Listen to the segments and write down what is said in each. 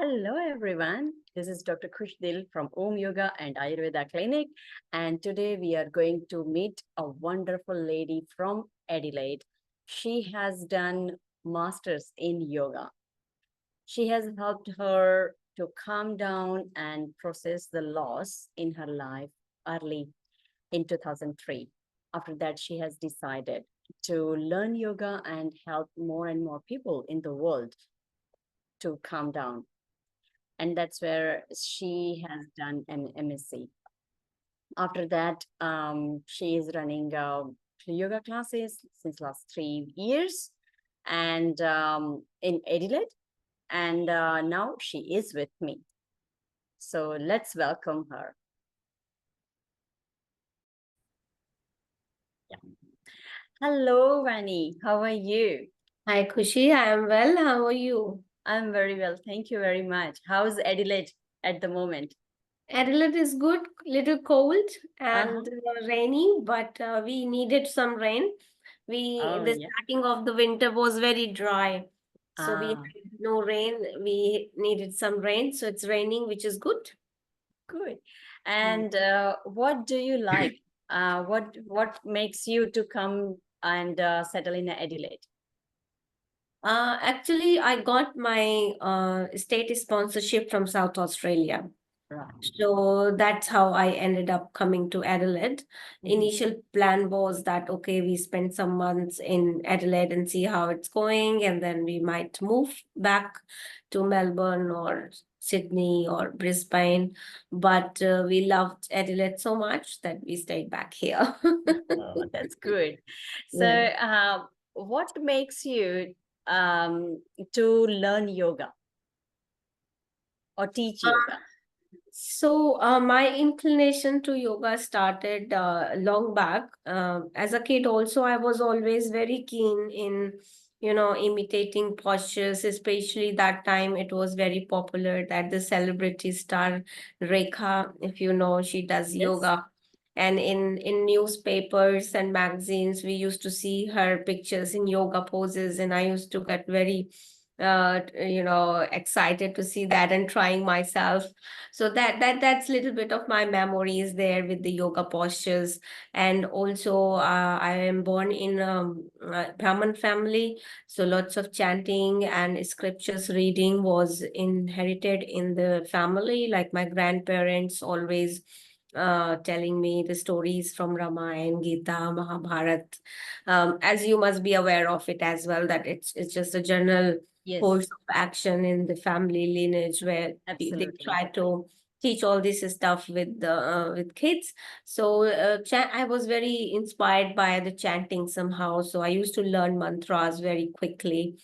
Hello, everyone. This is Dr. Krishdil from Aum Yoga and Ayurveda Clinic. And today we are going to meet a wonderful lady from Adelaide. She has done masters in yoga. She has helped her to calm down and process the loss in her life early in 2003. After that, she has decided to learn yoga and help more and more people in the world to calm down, and that's where she has done an MSc. After that, she is running yoga classes since last 3 years, and in Adelaide, and now she is with me. So let's welcome her. Yeah. Hello, Vani. How are you? Hi, Kushi. I am well. How are you? I'm very well. Thank you very much. How's Adelaide at the moment? Adelaide is good, little cold Uh-huh. and rainy, but we needed some rain. Oh, The yeah. starting of the winter was very dry, so we Ah, had no rain. We needed some rain, so it's raining, which is good. good. Mm. And what do you like? What makes you to come and settle in Adelaide? Actually, I got my state sponsorship from South Australia. Right. So that's how I ended up coming to Adelaide. Mhm. Initial plan was that, okay, we spend some months in Adelaide and see how it's going, and then we might move back to Melbourne or Sydney or Brisbane. But we loved Adelaide so much that we stayed back here. Oh, that's good. So, Yeah. what makes you to learn yoga or teach yoga? My inclination to yoga started long back. As a kid, also, I was always very keen in, imitating postures, especially that time it was very popular that the celebrity star Rekha, if you know, she does Yes. yoga. And in newspapers and magazines, we used to see her pictures in yoga poses, and I used to get very excited to see that and trying myself. So that's little bit of my memories there with the yoga postures. And also I am born in a Brahmin family, so lots of chanting and scriptures reading was inherited in the family, like my grandparents always telling me the stories from Ramayana, Gita, Mahabharat. As you must be aware of it as well, that it's just a general course Yes, of action in the family lineage where they absolutely. try to teach all this stuff with kids. So I was very inspired by the chanting somehow. So I used to learn mantras very quickly.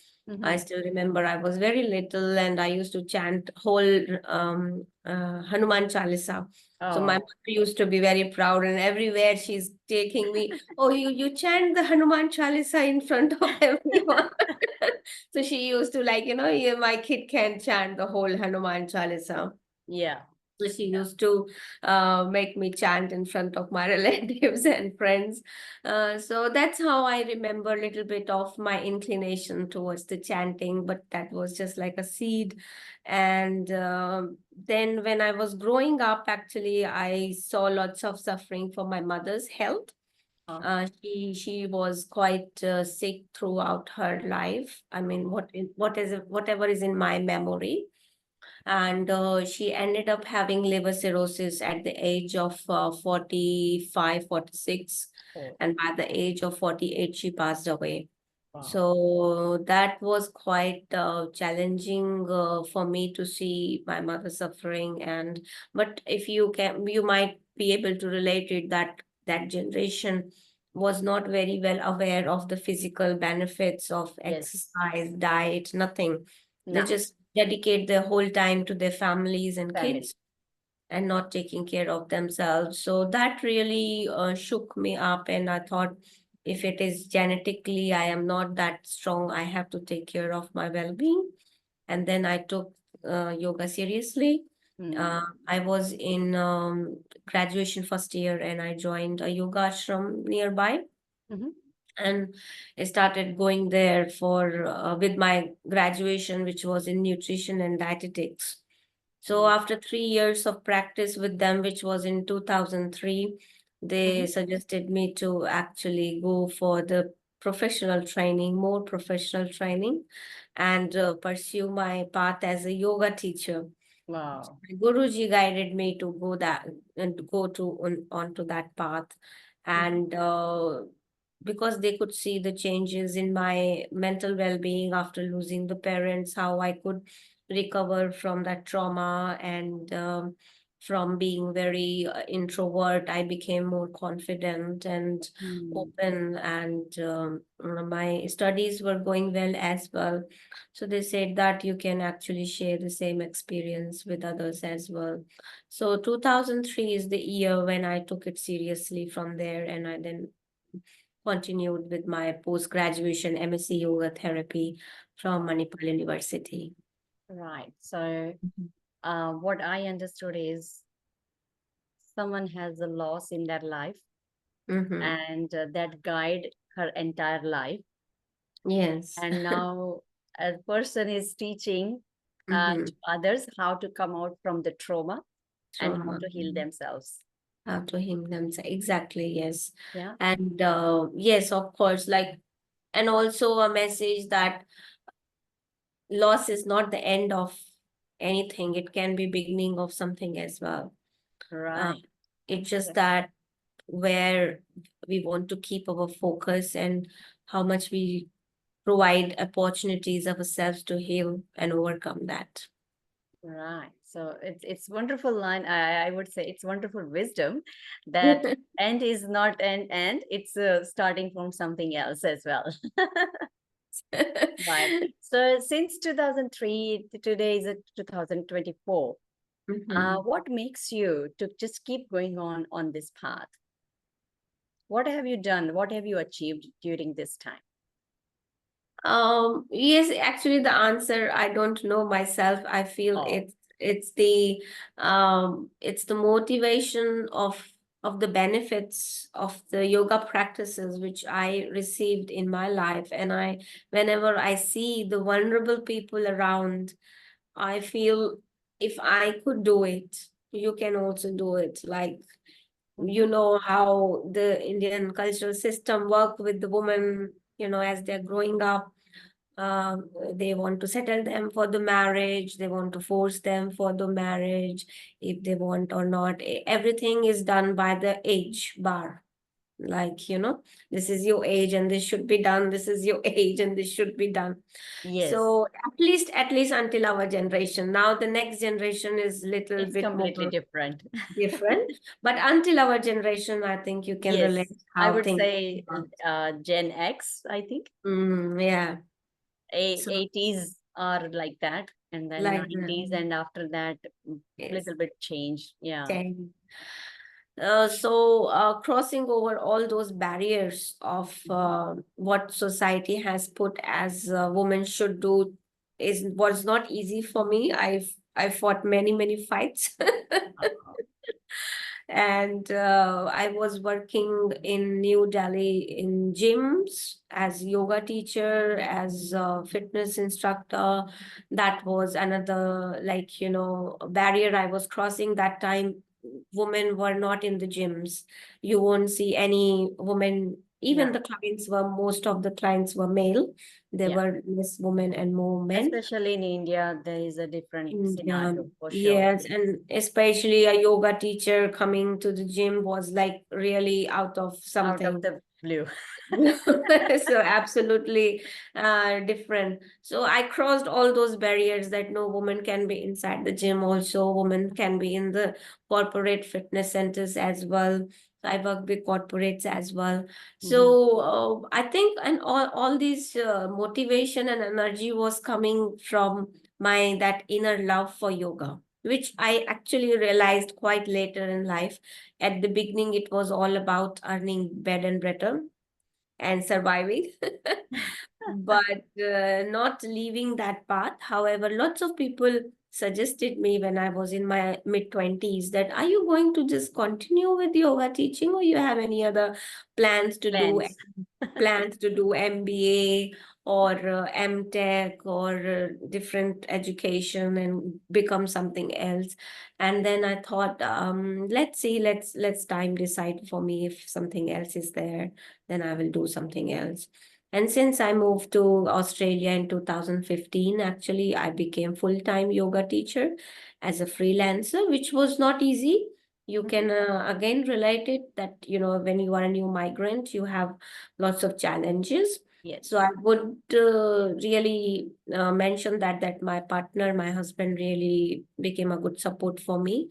I Hmm. still remember I was very little and I used to chant whole Hanuman Chalisa. So my Oh, mother used to be very proud, and everywhere she's taking me. Oh, you chant the Hanuman Chalisa in front of everyone. So she used to like, yeah, my kid can chant the whole Hanuman Chalisa. yeah. So she used to make me chant in front of my relatives and friends. So that's how I remember a little bit of my inclination towards the chanting, but that was just like a seed. And then when I was growing up, actually, I saw lots of suffering for my mother's health. Oh, She was quite sick throughout her life. I mean, whatever is in my memory, and she ended up having liver cirrhosis at the age of 45, 46, oh, and by the age of 48 she passed away. wow. So that was quite challenging for me to see my mother suffering. And but if you can, you might be able to relate it that that generation was not very well aware of the physical benefits of Yes. exercise, diet, nothing. They No, just dedicate their whole time to their families and family. kids and not taking care of themselves. So that really shook me up. And I thought, if it is genetically, I am not that strong, I have to take care of my well being. And then I took yoga seriously. Hmm. I was in graduation first year and I joined a yoga ashram nearby. Hmm. and I started going there for with my graduation, which was in nutrition and dietetics. So Mm. after 3 years of practice with them, which was in 2003, they Mhm. suggested me to actually go for the professional training, more professional training, and pursue my path as a yoga teacher. Wow. My Guruji guided me to go that and go to onto that path, Mhm. and because they could see the changes in my mental well-being after losing the parents, how I could recover from that trauma, and from being very introvert, I became more confident and Mm. open, and my studies were going well as well. So they said that you can actually share the same experience with others as well. So 2003 is the year when I took it seriously from there, and I then continued with my post-graduation MSc Yoga Therapy from Manipal University. Right. So, Mhm. what I understood is someone has a loss in their life, Mhm. and that guide her entire life. Yes. And now a person is teaching to Mhm. others how to come out from the trauma and how Trauma. to heal themselves. How to him themselves. Exactly, yes. Yeah. And yes, of course, like, and also a message that loss is not the end of anything. It can be beginning of something as well. Uh, Right. it's just So- that where we want to keep our focus and how much we provide opportunities ourselves to heal and overcome that. Right. So it's wonderful line. I would say it's wonderful wisdom that end is not an end. It's starting from something else as well. Right. So since 2003 to today is 2024. Mhm. What makes you to just keep going on this path? What have you done? What have you achieved during this time? Yes, actually the answer I don't know myself. I feel Oh, it's the motivation of the benefits of the yoga practices which I received in my life. And I whenever I see the vulnerable people around, I feel if I could do it, you can also do it. Like, mhm. you know how the Indian cultural system work with the woman, as they're growing up, they want to settle them for the marriage, they want to force them for the marriage if they want or not. Everything is done by the age bar. Like, this is your age and this should be done, this is your age and this should be done. Yes, So at least until our generation. Now the next generation is little it's bit completely more different. different, but until our generation, I think you can relate Yes, I how would things say work. Gen X, I think. Yeah. A So 80s are like that, and then like 90s, and after that, yes. little bit change. Yeah. Okay. Crossing over all those barriers of what society has put as women should do is was not easy for me. I fought many fights. Uh, And I was working in New Delhi in gyms as yoga teacher, as a fitness instructor. That was another, like, barrier I was crossing that time. Women were not in the gyms. You won't see any women. Even yeah, the clients were, most of the clients were male. There yeah. were less women and more men. Especially in India, there is a different Yeah, scenario for sure. yes, and especially a yoga teacher coming to the gym was like really out of Out of something. the blue. So absolutely different. So I crossed all those barriers that no woman can be inside the gym. Also, woman can be in the corporate fitness centers as well. I work with corporates as well. Mhm. So I think, and all these motivation and energy was coming from my that inner love for yoga, which I actually realized quite later in life. At the beginning, it was all about earning bread and butter and surviving, but not leaving that path. However, lots of people suggested me when I was in my mid 20s that are you going to just continue with yoga teaching, or you have any other plans to do? Plans. plans to do MBA or MTech or different education and become something else. And then I thought, let's see, let's time decide for me. If something else is there, then I will do something else. And since I moved to Australia in 2015, actually, I became full-time yoga teacher as a freelancer, which was not easy. You can again relate it that, when you are a new migrant, you have lots of challenges. So Yes. I would really mention that my partner, my husband, really became a good support for me,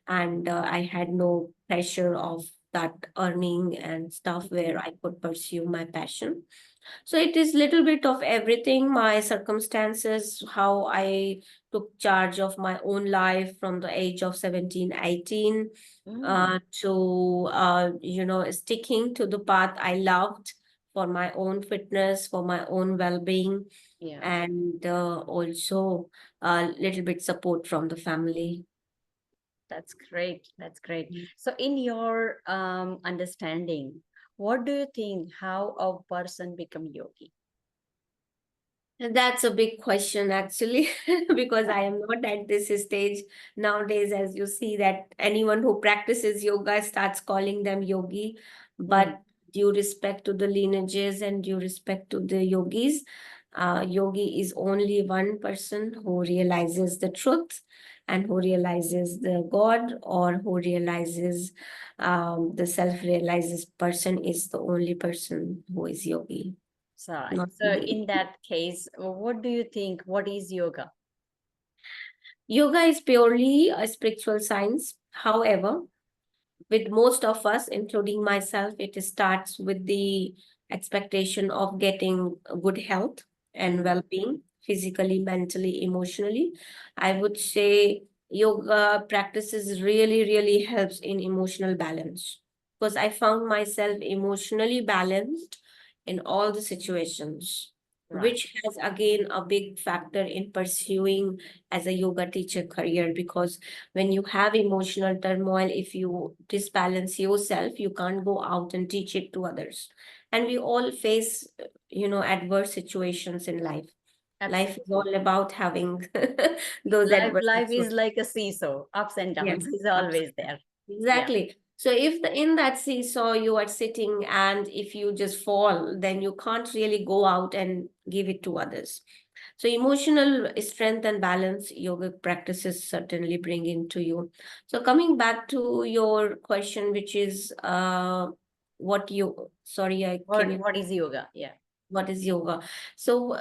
and I had no pressure of that earning and stuff where I could pursue my passion. So it is little bit of everything, my circumstances, how I took charge of my own life from the age of 17, 18, Mm, to sticking to the path I loved for my own fitness, for my own well-being, yeah. and also a little bit support from the family. That's great. That's great. So, in your understanding, what do you think how a person become yogi? That's a big question, actually, because I am not at this stage nowadays. As you see, that anyone who practices yoga starts calling them yogi, Mm, but due respect to the lineages and due respect to the yogis, yogi is only one person who realizes the truth and who realizes the God, or who realizes the self-realizes person is the only person who is yogi, right. not So, me. in that case, what do you think? What is yoga? Yoga is purely a spiritual science. However, with most of us, including myself, it starts with the expectation of getting good health and Mm, well-being, physically, mentally, emotionally. I would say yoga practices really helps in emotional balance, because I found myself emotionally balanced in all the situations, right. which has again a big factor in pursuing as a yoga teacher career. Because when you have emotional turmoil, if you disbalance yourself, you can't go out and teach it to others. And we all face adverse situations in life. Life is Absolutely. all about having those adverse Life is situations. like a seesaw, ups and Yes, downs is always absolutely. there. Yeah. Exactly. So if in that seesaw you are sitting, and if you just fall, then you can't really go out and give it to others. So emotional strength and balance, yoga practices certainly bring into you. So coming back to your question, which is what you sorry, I can you What is yoga? Yeah. what is yoga? So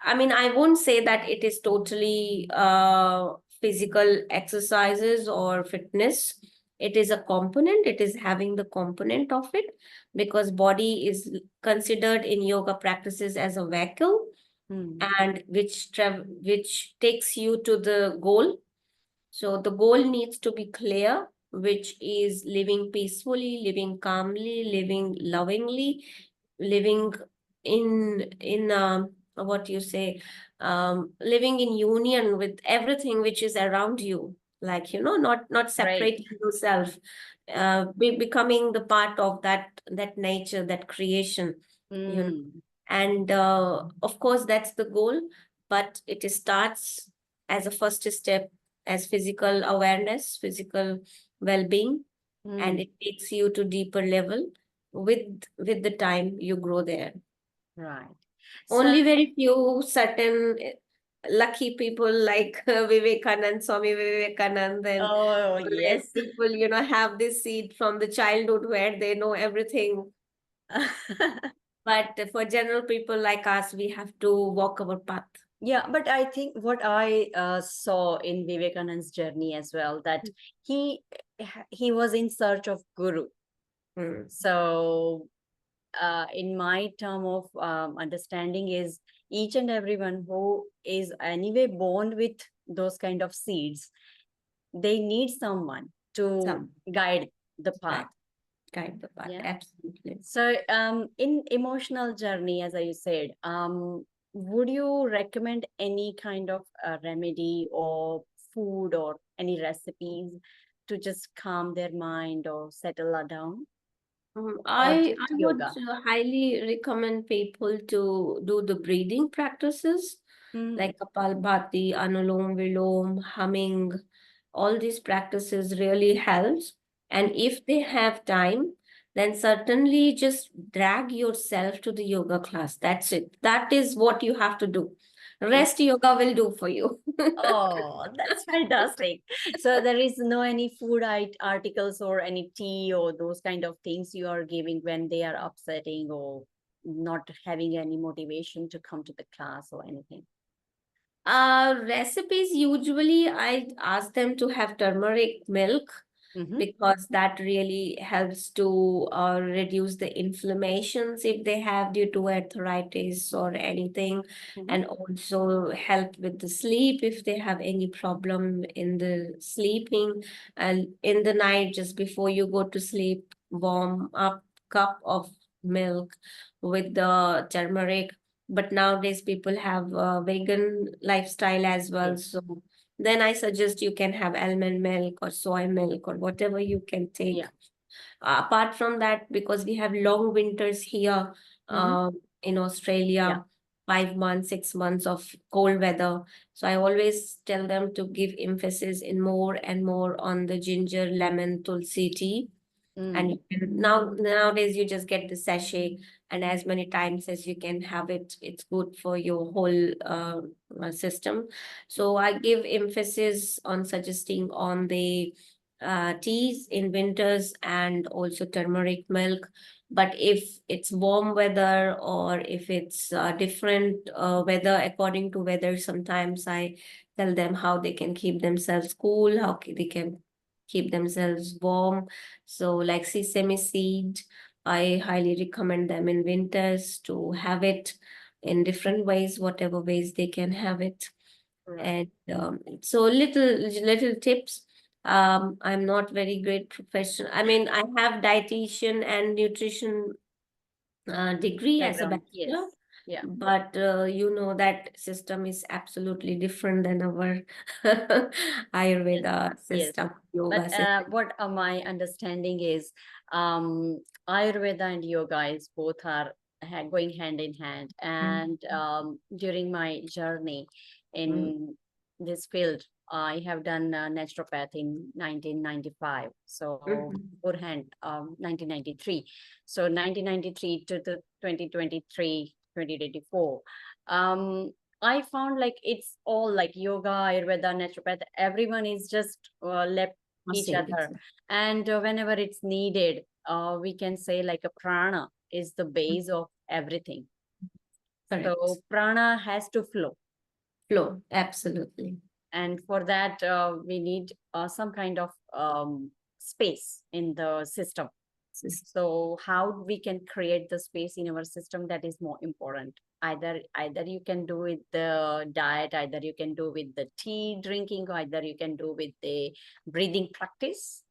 I mean, I won't say that it is totally physical exercises or fitness. It is a component. It is having the component of it, because body is considered in yoga practices as a vehicle, Mm, and which takes you to the goal. So the goal needs to be clear, which is living peacefully, living calmly, living lovingly, living in what you say, living in union with everything which is around you. Like, not right. separating yourself, becoming the part of that nature, that creation, you know. Mm, And of course, that's the goal, but it starts as a first step as physical awareness, physical well-being, and mm, it takes you to deeper level. With the time, you grow there. right. So, Only very few certain lucky people like Vivekanand, Swami Vivekanand, and oh, like yes. people, have this seed from the childhood where they know everything. But for general people like us, we have to walk our path. Yeah, but I think what I saw in Vivekanand's journey as well, that he he was in search of guru. Mm. So, in my term of understanding, is each and everyone who is anyway born with those kind of seeds, they need someone to Some guide the path. guide, guide the path. Yeah. Absolutely. So, in emotional journey, as I said, would you recommend any kind of remedy or food or any recipes to just calm their mind or settle down? or I just would yoga? highly recommend people to do the breathing practices Mm, like Kapalbhati, Anulom Vilom, humming. All these practices really helps. And mhm. if they have time, then certainly just drag yourself to the yoga class. That's it. That is what you have to do. Rest yoga will do for you. Oh, that's fantastic. So there is no any food articles or any tea or those kind of things you are giving when they are upsetting or not having any motivation to come to the class or anything. Recipes usually I ask them to have turmeric milk Mm-hmm. because that really helps to reduce the inflammations if they have due to arthritis or anything, Mm-hmm. and also help with the sleep if they have any problem in the sleeping. And in the night, just before you go to sleep, warm up cup of milk with the turmeric. But nowadays people have a vegan lifestyle as well, Yes. so then I suggest you can have almond milk or soy milk or whatever you can take. Yeah. Apart from that, because we have long winters here Mm-hmm. in Yeah. Australia, 5 months, 6 months of cold weather. So I always tell them to give emphasis in more and more on the ginger, lemon, tulsi tea. And Mm. you can, nowadays you just get the sachet, and as many times as you can have it, it's good for your whole system. So I give emphasis on suggesting on the teas in winters and also turmeric milk. But if it's warm weather or if it's different weather, according to weather, sometimes I tell them how they can keep themselves cool, they can keep themselves warm. So, like sesame seed, I highly recommend them in winters to have it in different ways, whatever ways they can have it. Right. And so, little tips. I'm not very great professional. I mean, I have dietitian and nutrition degree as a Background. bachelor, Yes. Yeah. but you know that system is absolutely different than our Yes. Ayurveda Yes. system, yoga But system. what my understanding is, Ayurveda and yoga is both are going hand in hand. And during my journey Mm, in this field, I have done naturopath in 1995. So mhm. beforehand, 1993. So 1993 to the 2023, 2024. Um, I found like it's all like yoga, Ayurveda, naturopath. Everyone is just left each Same. other, and whenever it's needed, we can say like a prana is the base of everything. Correct. So prana has to flow, Flow. Absolutely. and for that we need some kind of space in the system. Sis- So how we can create the space in our system, that is more important. Either you can do with the diet, either you can do with the tea drinking, or either you can do with the breathing practice.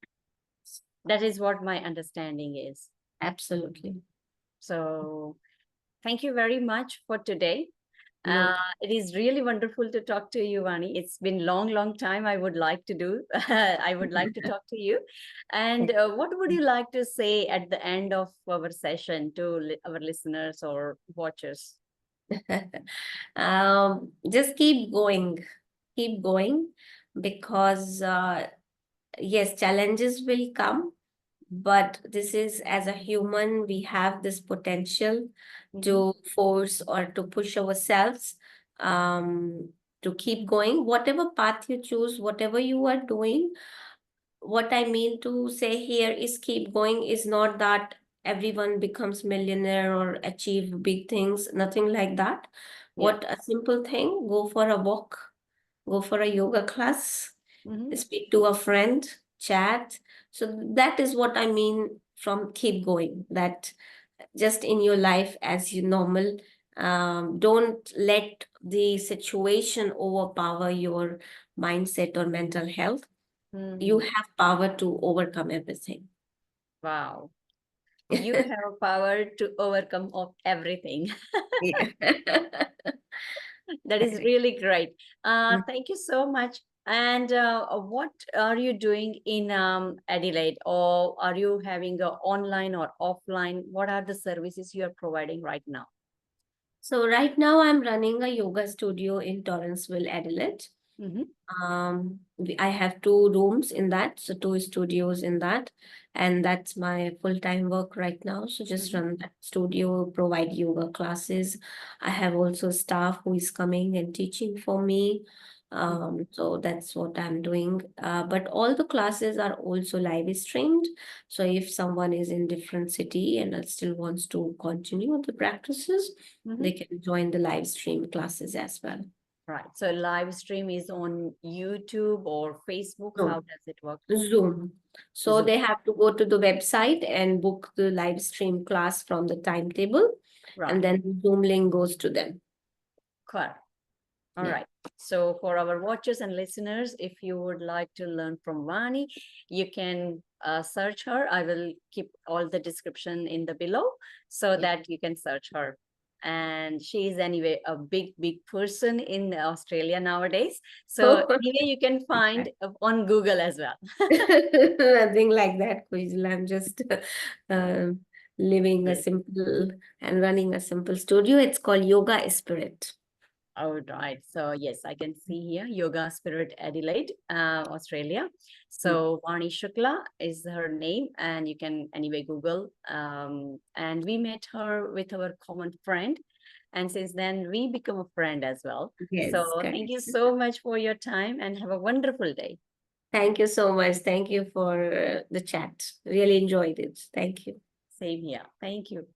That is what my understanding is. Absolutely. So thank you very much for today. No. It is really wonderful to talk to you, Vani. It's been long time. I would like to do. I would like to talk to you. And what would you like to say at the end of our session to our listeners or watchers? Just keep going, because yes, challenges will come, but this is, as a human, we have this potential Hmm. to force or to push ourselves to keep going. Whatever path you choose, whatever you are doing, what I mean to say here is keep going is not that everyone becomes millionaire or achieve big things, nothing like that. Yeah. What a simple thing, go for a walk, go for a yoga class, Hmm. speak to a friend, chat. So that is what I mean from keep going, that just in your life as you normal, don't let the situation overpower your mindset or mental health. You Hmm. have power to overcome everything. Wow. You have power to overcome of everything. Yeah. That is Correct. really great. Mm. Thank you so much, And what are you doing in Adelaide, or are you having a online or offline? What are the services you are providing right now? So right now I'm running a yoga studio in Torranceville, Adelaide. Mm-hmm. I have two rooms in that, so two studios in that, and that's my full-time work right now. So just Mm-hmm. run that studio, provide yoga classes. I have also staff who is coming and teaching for me. So that's what I'm doing. But all the classes are also live streamed. So if someone is in different city and still wants to continue the practices, Mm-hmm. they can join the live stream classes as well. Right. So live stream is on YouTube or Facebook. How No. does it work? Zoom. So Zoom. they have to go to the website and book the live stream class from the timetable, and Right. then the Zoom link goes to them. Correct. All Yeah. right. So for our watchers and listeners, if you would like to learn from Vani, you can search her. I will keep all the description in the below so Yeah. that you can search her. And she is anyway a big, big person in Australia nowadays. So anyway, you can find on Google as well. Nothing like that, Kujal. I'm just uh, living a Great. simple and running a simple studio. It's called Yoga Spirit. All right. So yes, I can see here Yoga Spirit Adelaide, Australia. Mm. So Vani Shukla is her name, and you can anyway Google. And we met her with our common friend, and since then we become a friend as well. Yes, So correct. thank you so much for your time, and have a wonderful day. Thank you so much. Thank you for the chat. Really enjoyed it. Thank you. Same here. Thank you.